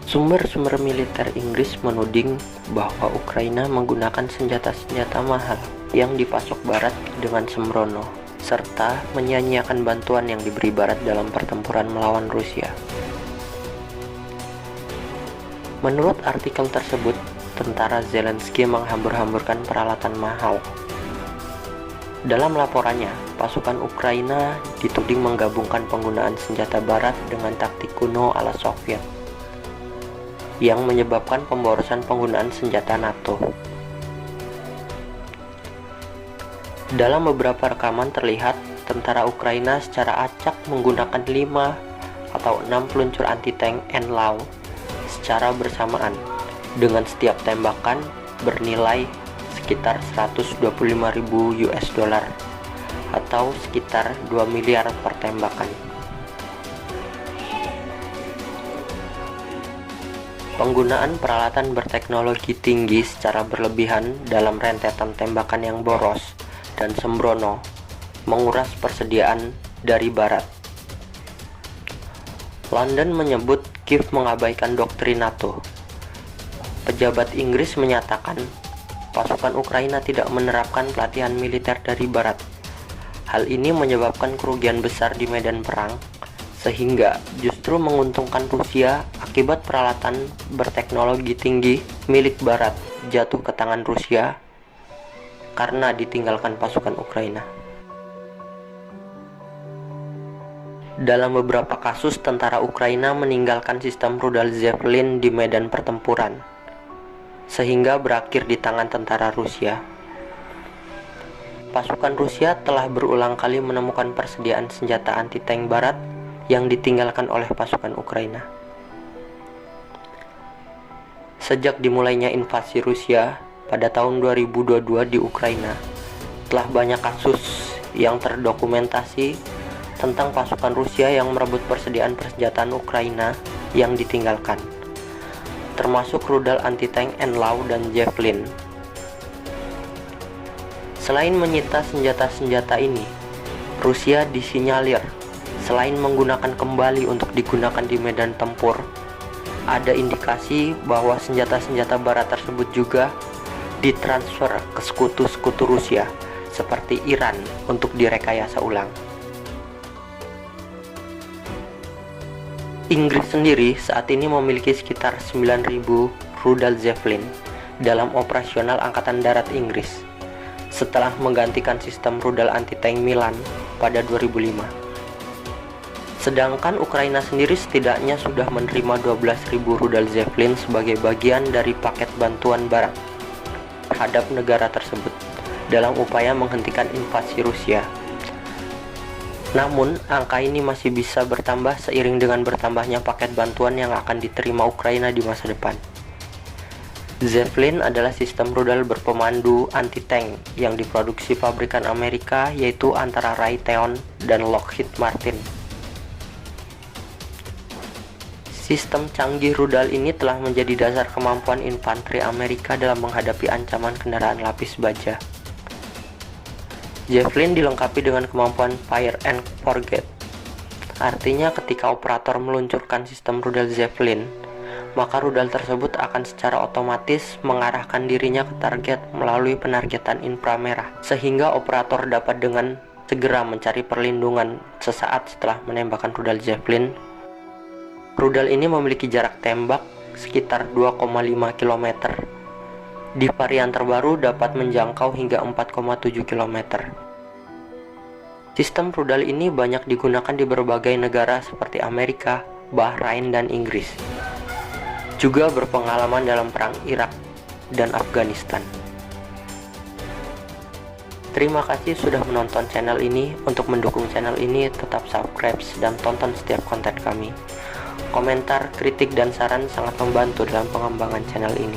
Sumber-sumber militer Inggris menuding bahwa Ukraina menggunakan senjata-senjata mahal yang dipasok Barat dengan sembrono, serta menyia-nyiakan bantuan yang diberi Barat dalam pertempuran melawan Rusia. Menurut artikel tersebut, tentara Zelensky menghambur-hamburkan peralatan mahal. Dalam laporannya, pasukan Ukraina dituding menggabungkan penggunaan senjata Barat dengan taktik kuno ala Soviet, yang menyebabkan pemborosan penggunaan senjata NATO. Dalam beberapa rekaman terlihat tentara Ukraina secara acak menggunakan 5 atau 6 peluncur anti-tank NLAW secara bersamaan, dengan setiap tembakan bernilai sekitar 125.000 US dollar atau sekitar 2 miliar per tembakan. Penggunaan peralatan berteknologi tinggi secara berlebihan dalam rentetan tembakan yang boros dan sembrono menguras persediaan dari Barat. London menyebut Kiev mengabaikan doktrin NATO. Pejabat Inggris menyatakan pasukan Ukraina tidak menerapkan pelatihan militer dari Barat. Hal ini menyebabkan kerugian besar di medan perang, sehingga justru menguntungkan Rusia akibat peralatan berteknologi tinggi milik Barat jatuh ke tangan Rusia karena ditinggalkan pasukan Ukraina. Dalam beberapa kasus, tentara Ukraina meninggalkan sistem rudal Zeppelin di medan pertempuran, sehingga berakhir di tangan tentara Rusia. Pasukan Rusia telah berulang kali menemukan persediaan senjata anti-tank Barat yang ditinggalkan oleh pasukan Ukraina. Sejak dimulainya invasi Rusia pada tahun 2022 di Ukraina, telah banyak kasus yang terdokumentasi tentang pasukan Rusia yang merebut persediaan persenjataan Ukraina yang ditinggalkan, termasuk rudal anti-tank NLAW dan Javelin. Selain menyita senjata-senjata ini, Rusia disinyalir selain menggunakan kembali untuk digunakan di medan tempur, ada indikasi bahwa senjata-senjata Barat tersebut juga ditransfer ke sekutu-sekutu Rusia seperti Iran untuk direkayasa ulang. Inggris sendiri saat ini memiliki sekitar 9.000 rudal Zeppelin dalam operasional Angkatan Darat Inggris setelah menggantikan sistem rudal anti-tank Milan pada 2005. Sedangkan Ukraina sendiri setidaknya sudah menerima 12.000 rudal Zeppelin sebagai bagian dari paket bantuan Barat terhadap negara tersebut dalam upaya menghentikan invasi Rusia. Namun, angka ini masih bisa bertambah seiring dengan bertambahnya paket bantuan yang akan diterima Ukraina di masa depan. Zeppelin adalah sistem rudal berpemandu anti-tank yang diproduksi pabrikan Amerika, yaitu antara Raytheon dan Lockheed Martin. Sistem canggih rudal ini telah menjadi dasar kemampuan infanteri Amerika dalam menghadapi ancaman kendaraan lapis baja. Javelin dilengkapi dengan kemampuan fire and forget. Artinya ketika operator meluncurkan sistem rudal Zeppelin, maka rudal tersebut akan secara otomatis mengarahkan dirinya ke target melalui penargetan inframerah, sehingga operator dapat dengan segera mencari perlindungan sesaat setelah menembakkan rudal Zeppelin. Rudal ini memiliki jarak tembak sekitar 2,5 km. Di varian terbaru dapat menjangkau hingga 4,7 km. Sistem rudal ini banyak digunakan di berbagai negara seperti Amerika, Bahrain, dan Inggris. Juga berpengalaman dalam perang Irak dan Afghanistan. Terima kasih sudah menonton channel ini. Untuk mendukung channel ini, tetap subscribe dan tonton setiap konten kami. Komentar, kritik, dan saran sangat membantu dalam pengembangan channel ini.